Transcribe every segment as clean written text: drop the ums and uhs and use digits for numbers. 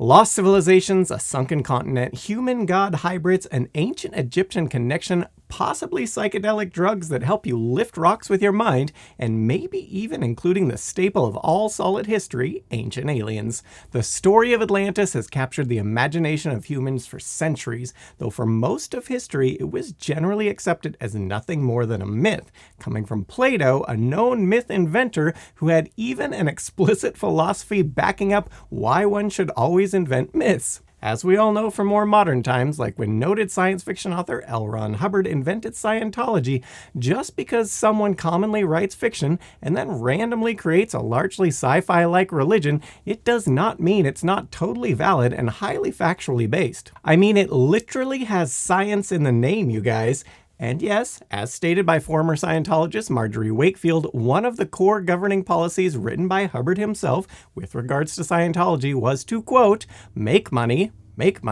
Lost civilizations, a sunken continent, human-god hybrids, an ancient Egyptian connection, possibly psychedelic drugs that help you lift rocks with your mind, and maybe even including the staple of all solid history, ancient aliens. The story of Atlantis has captured the imagination of humans for centuries, though for most of history it was generally accepted as nothing more than a myth, coming from Plato, a known myth inventor who had even an explicit philosophy backing up why one should always invent myths. As we all know from more modern times, like when noted science fiction author L. Ron Hubbard invented Scientology, just because someone commonly writes fiction and then randomly creates a largely sci-fi-like religion, it does not mean it's not totally valid and highly factually based. I mean, it literally has science in the name, you guys. And yes, as stated by former Scientologist Marjorie Wakefield, one of the core governing policies written by Hubbard himself with regards to Scientology was to, quote, make money, make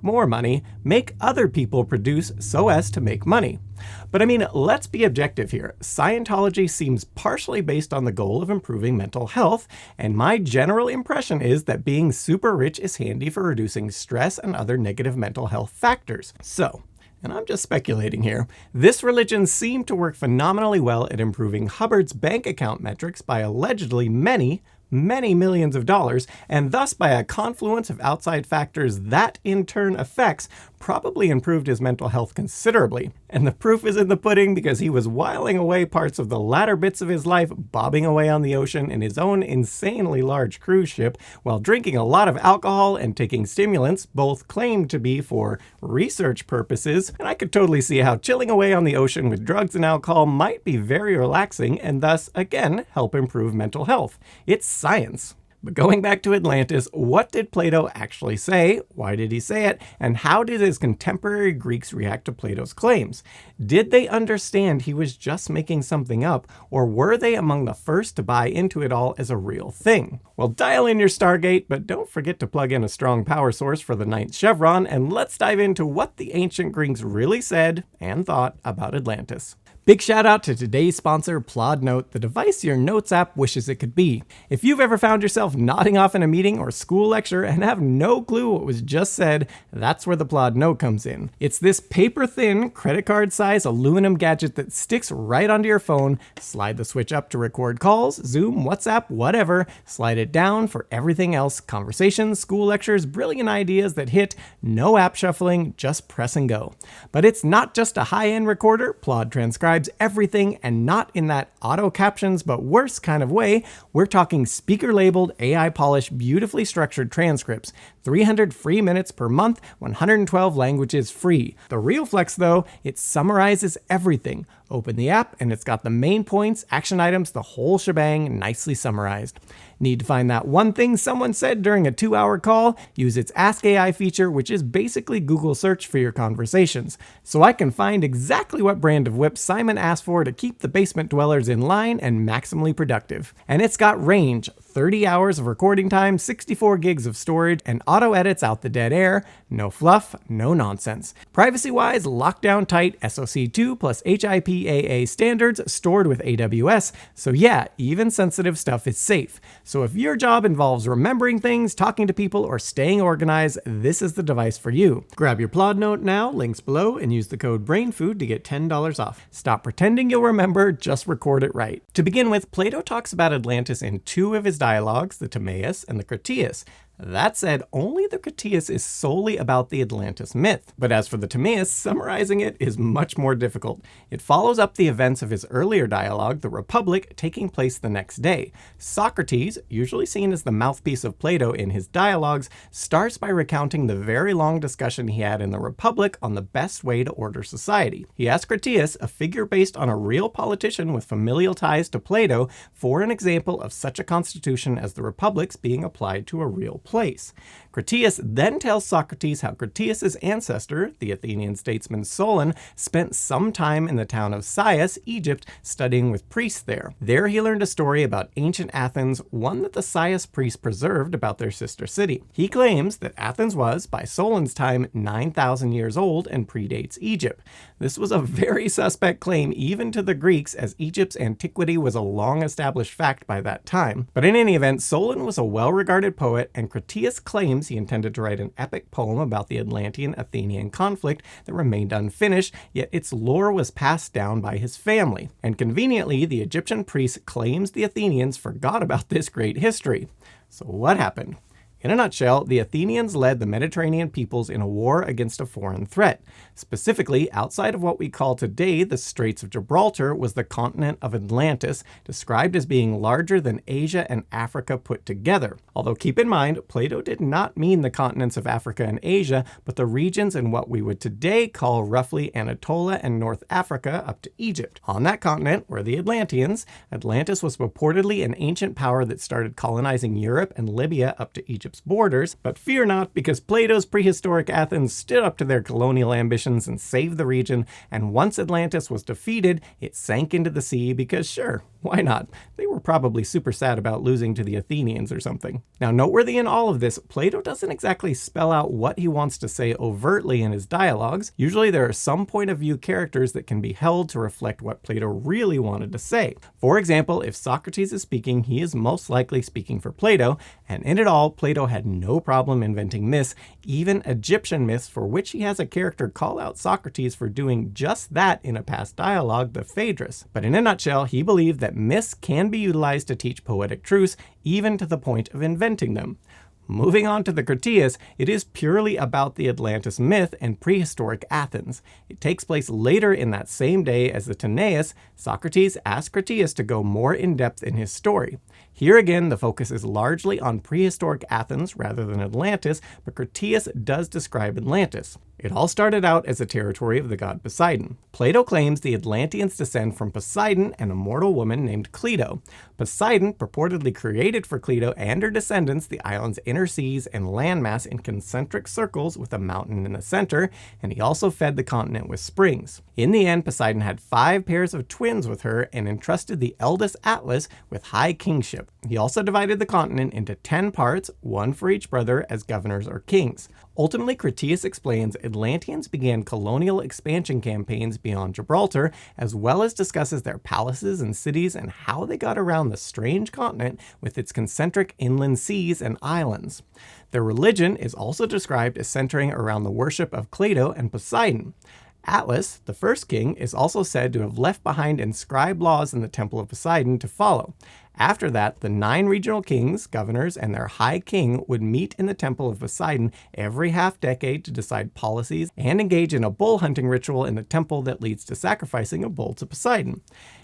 more money, make other people produce so as to make money. But I mean, let's be objective here. Scientology seems partially based on the goal of improving mental health, and my general impression is that being super rich is handy for reducing stress and other negative mental health factors. So, and I'm just speculating here, this religion seemed to work phenomenally well at improving Hubbard's bank account metrics by allegedly many millions of dollars, and thus by a confluence of outside factors that in turn affects probably improved his mental health considerably. And the proof is in the pudding, because he was whiling away parts of the latter bits of his life bobbing away on the ocean in his own insanely large cruise ship while drinking a lot of alcohol and taking stimulants, both claimed to be for research purposes. And I could totally see how chilling away on the ocean with drugs and alcohol might be very relaxing and thus, again, help improve mental health. It's science. But going back to Atlantis, what did Plato actually say? Why did he say it? And how did his contemporary Greeks react to Plato's claims? Did they understand he was just making something up, or were they among the first to buy into it all as a real thing? Well, dial in your Stargate, but don't forget to plug in a strong power source for the 9th chevron, and let's dive into what the ancient Greeks really said and thought about Atlantis. Big shout out to today's sponsor, PlodNote, the device your notes app wishes it could be. If you've ever found yourself nodding off in a meeting or school lecture and have no clue what was just said, that's where the PlodNote comes in. It's this paper-thin, credit card-size aluminum gadget that sticks right onto your phone. Slide the switch up to record calls, Zoom, WhatsApp, whatever. Slide it down for everything else, conversations, school lectures, brilliant ideas that hit, no app shuffling, just press and go. But it's not just a high-end recorder. Plod transcribes everything, and not in that auto captions but worse kind of way. We're talking speaker labeled, AI polished, beautifully structured transcripts. 300 free minutes per month, 112 languages free. The real flex though, it summarizes everything. Open the app and it's got the main points, action items, the whole shebang nicely summarized. Need to find that one thing someone said during a 2-hour call? Use its Ask AI feature, which is basically Google search for your conversations. So I can find exactly what brand of whip Simon asked for to keep the basement dwellers in line and maximally productive. And it's got range, 30 hours of recording time, 64 gigs of storage, and auto edits out the dead air. No fluff, no nonsense. Privacy-wise, lockdown tight SOC 2 plus HIPAA standards stored with AWS. So yeah, even sensitive stuff is safe. So if your job involves remembering things, talking to people, or staying organized, this is the device for you. Grab your PlodNote now, links below, and use the code BRAINFOOD to get $10 off. Stop pretending you'll remember, just record it right. To begin with, Plato talks about Atlantis in 2 of his dialogues, the Timaeus and the Critias. That said, only the Critias is solely about the Atlantis myth. But as for the Timaeus, summarizing it is much more difficult. It follows up the events of his earlier dialogue, the Republic, taking place the next day. Socrates, usually seen as the mouthpiece of Plato in his dialogues, starts by recounting the very long discussion he had in the Republic on the best way to order society. He asks Critias, a figure based on a real politician with familial ties to Plato, for an example of such a constitution as the Republic's being applied to a real place. Critias then tells Socrates how Critias' ancestor, the Athenian statesman Solon, spent some time in the town of Sais, Egypt, studying with priests there. There he learned a story about ancient Athens, one that the Sais priests preserved about their sister city. He claims that Athens was, by Solon's time, 9,000 years old and predates Egypt. This was a very suspect claim even to the Greeks, as Egypt's antiquity was a long-established fact by that time. But in any event, Solon was a well-regarded poet, and Critias claims he intended to write an epic poem about the Atlantean-Athenian conflict that remained unfinished, yet its lore was passed down by his family. And conveniently, the Egyptian priest claims the Athenians forgot about this great history. So what happened? In a nutshell, the Athenians led the Mediterranean peoples in a war against a foreign threat. Specifically, outside of what we call today the Straits of Gibraltar was the continent of Atlantis, described as being larger than Asia and Africa put together. Although keep in mind, Plato did not mean the continents of Africa and Asia, but the regions in what we would today call roughly Anatolia and North Africa up to Egypt. On that continent were the Atlanteans. Atlantis was purportedly an ancient power that started colonizing Europe and Libya up to Egypt's borders, but fear not, because Plato's prehistoric Athens stood up to their colonial ambitions and saved the region, and once Atlantis was defeated, it sank into the sea because sure, why not? They were probably super sad about losing to the Athenians or something. Now, noteworthy in all of this, Plato doesn't exactly spell out what he wants to say overtly in his dialogues. Usually there are some point of view characters that can be held to reflect what Plato really wanted to say. For example, if Socrates is speaking, he is most likely speaking for Plato, and in it all, Plato had no problem inventing myths, even Egyptian myths, for which he has a character call out Socrates for doing just that in a past dialogue, the Phaedrus. But in a nutshell, he believed that myths can be utilized to teach poetic truths, even to the point of inventing them. Moving on to the Critias, it is purely about the Atlantis myth and prehistoric Athens. It takes place later in that same day as the Timaeus. Socrates asked Critias to go more in depth in his story. Here again, the focus is largely on prehistoric Athens rather than Atlantis, but Critias does describe Atlantis. It all started out as a territory of the god Poseidon. Plato claims the Atlanteans descend from Poseidon and a mortal woman named Cleito. Poseidon purportedly created for Cleito and her descendants the island's inner seas and landmass in concentric circles with a mountain in the center, and he also fed the continent with springs. In the end, Poseidon had 5 pairs of twins with her and entrusted the eldest Atlas with high kingship. He also divided the continent into 10 parts, 1 for each brother, as governors or kings. Ultimately, Critias explains Atlanteans began colonial expansion campaigns beyond Gibraltar, as well as discusses their palaces and cities and how they got around the strange continent with its concentric inland seas and islands. Their religion is also described as centering around the worship of Cleito and Poseidon. Atlas, the first king, is also said to have left behind inscribed laws in the Temple of Poseidon to follow. After that, the 9 regional kings, governors, and their high king would meet in the Temple of Poseidon every half-decade to decide policies and engage in a bull hunting ritual in the temple that leads to sacrificing a bull to Poseidon.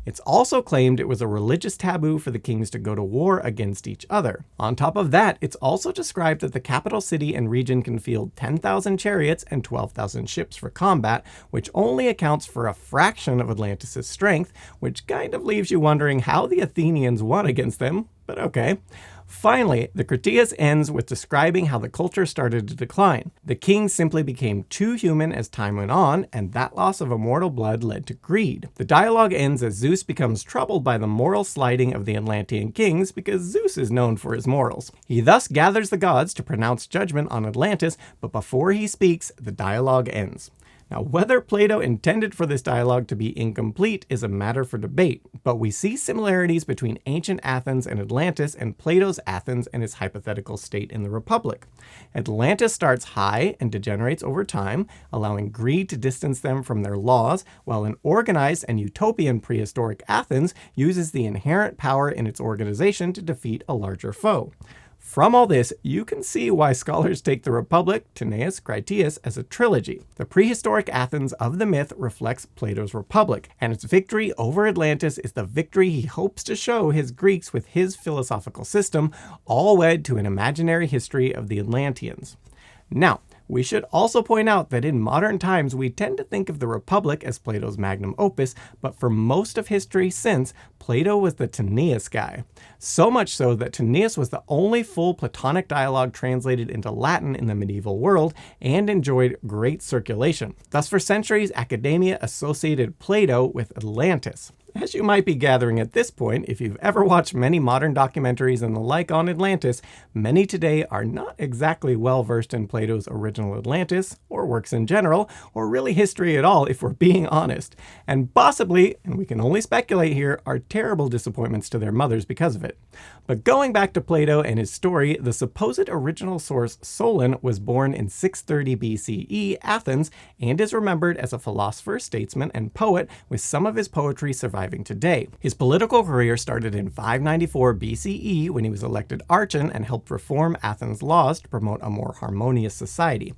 It's also claimed it was a religious taboo for the kings to go to war against each other. On top of that, it's also described that the capital city and region can field 10,000 chariots and 12,000 ships for combat, which only accounts for a fraction of Atlantis' strength, which kind of leaves you wondering how the Athenians won against them, but okay. Finally, the Critias ends with describing how the culture started to decline. The kings simply became too human as time went on, and that loss of immortal blood led to greed. The dialogue ends as Zeus becomes troubled by the moral slighting of the Atlantean kings, because Zeus is known for his morals. He thus gathers the gods to pronounce judgment on Atlantis, but before he speaks, the dialogue ends. Now, whether Plato intended for this dialogue to be incomplete is a matter for debate, but we see similarities between ancient Athens and Atlantis and Plato's Athens and its hypothetical state in the Republic. Atlantis starts high and degenerates over time, allowing greed to distance them from their laws, while an organized and utopian prehistoric Athens uses the inherent power in its organization to defeat a larger foe. From all this, you can see why scholars take the Republic, Timaeus, Critias as a trilogy. The prehistoric Athens of the myth reflects Plato's Republic, and its victory over Atlantis is the victory he hopes to show his Greeks with his philosophical system, all wed to an imaginary history of the Atlanteans. Now, we should also point out that in modern times we tend to think of the Republic as Plato's magnum opus, but for most of history since, Plato was the Timaeus guy. So much so that Timaeus was the only full Platonic dialogue translated into Latin in the medieval world and enjoyed great circulation. Thus, for centuries, academia associated Plato with Atlantis. As you might be gathering at this point, if you've ever watched many modern documentaries and the like on Atlantis, many today are not exactly well versed in Plato's original Atlantis, or or works in general, or really history at all if we're being honest, and possibly, and we can only speculate here, are terrible disappointments to their mothers because of it. But going back to Plato and his story, the supposed original source Solon was born in 630 BCE Athens and is remembered as a philosopher, statesman, and poet, with some of his poetry surviving today. His political career started in 594 BCE when he was elected archon and helped reform Athens' laws to promote a more harmonious society.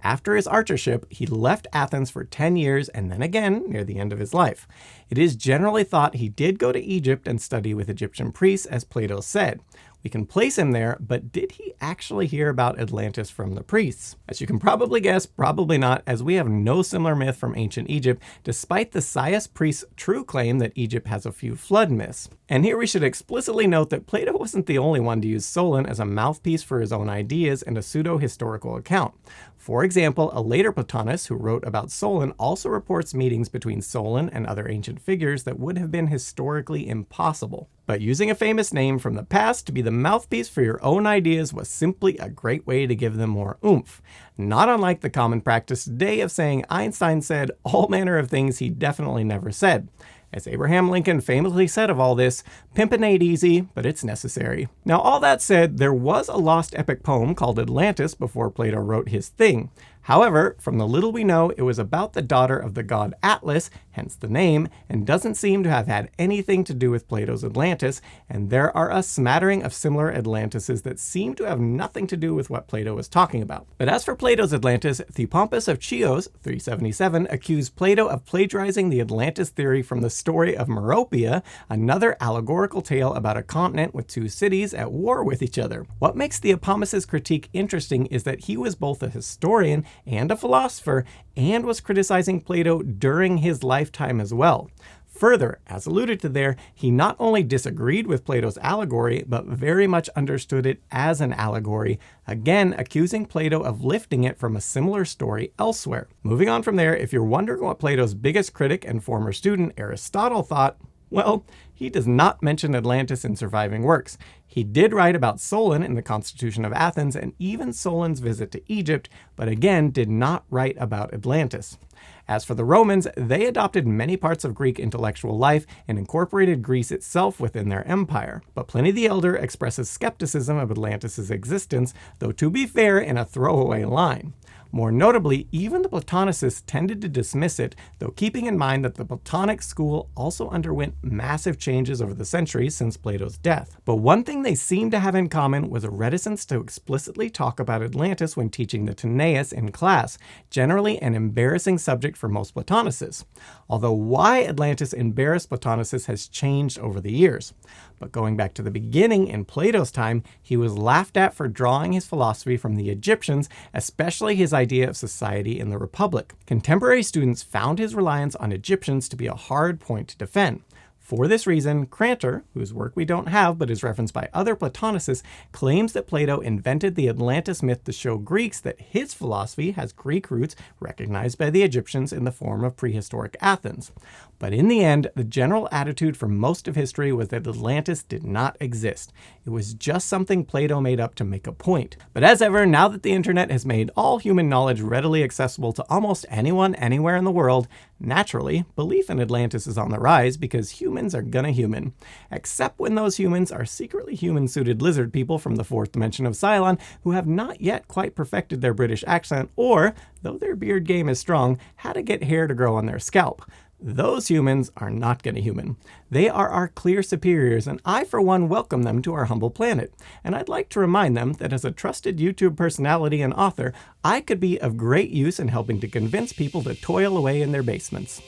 After his archership, he left Athens for 10 years and then again near the end of his life. It is generally thought he did go to Egypt and study with Egyptian priests, as Plato said. We can place him there, but did he actually hear about Atlantis from the priests? As you can probably guess, probably not, as we have no similar myth from ancient Egypt, despite the Sais priests' true claim that Egypt has a few flood myths. And here we should explicitly note that Plato wasn't the only one to use Solon as a mouthpiece for his own ideas and a pseudo-historical account. For example, a later Plotinus who wrote about Solon also reports meetings between Solon and other ancient figures that would have been historically impossible. But using a famous name from the past to be the mouthpiece for your own ideas was simply a great way to give them more oomph. Not unlike the common practice today of saying Einstein said all manner of things he definitely never said. As Abraham Lincoln famously said of all this, "Pimpin' ain't easy, but it's necessary." Now, all that said, there was a lost epic poem called Atlantis before Plato wrote his thing. However, from the little we know, it was about the daughter of the god Atlas, hence the name, and doesn't seem to have had anything to do with Plato's Atlantis, and there are a smattering of similar Atlantises that seem to have nothing to do with what Plato was talking about. But as for Plato's Atlantis, Theopompus of Chios, 377, accused Plato of plagiarizing the Atlantis theory from the story of Meropia, another allegorical tale about a continent with two cities at war with each other. What makes Theopompus's critique interesting is that he was both a historian and a philosopher, and was criticizing Plato during his lifetime as well. Further, as alluded to there, he not only disagreed with Plato's allegory, but very much understood it as an allegory, again accusing Plato of lifting it from a similar story elsewhere. Moving on from there, if you're wondering what Plato's biggest critic and former student Aristotle thought, well, he does not mention Atlantis in surviving works. He did write about Solon in the Constitution of Athens and even Solon's visit to Egypt, but again did not write about Atlantis. As for the Romans, they adopted many parts of Greek intellectual life and incorporated Greece itself within their empire. But Pliny the Elder expresses skepticism of Atlantis' existence, though to be fair, in a throwaway line. More notably, even the Platonicists tended to dismiss it, though keeping in mind that the Platonic school also underwent massive changes over the centuries since Plato's death. But one thing they seemed to have in common was a reticence to explicitly talk about Atlantis when teaching the Timaeus in class, generally an embarrassing subject for most Platonicists. Although why Atlantis embarrassed Platonicists has changed over the years. But going back to the beginning, in Plato's time, he was laughed at for drawing his philosophy from the Egyptians, especially his idea of society in the Republic. Contemporary students found his reliance on Egyptians to be a hard point to defend. For this reason, Crantor, whose work we don't have but is referenced by other Platonicists, claims that Plato invented the Atlantis myth to show Greeks that his philosophy has Greek roots recognized by the Egyptians in the form of prehistoric Athens. But in the end, the general attitude for most of history was that Atlantis did not exist. It was just something Plato made up to make a point. But as ever, now that the internet has made all human knowledge readily accessible to almost anyone, anywhere in the world, naturally, belief in Atlantis is on the rise because humans are gonna human. Except when those humans are secretly human-suited lizard people from the fourth dimension of Cylon who have not yet quite perfected their British accent or, though their beard game is strong, how to get hair to grow on their scalp. Those humans are not gonna human. They are our clear superiors, and I for one welcome them to our humble planet. And I'd like to remind them that as a trusted YouTube personality and author, I could be of great use in helping to convince people to toil away in their basements.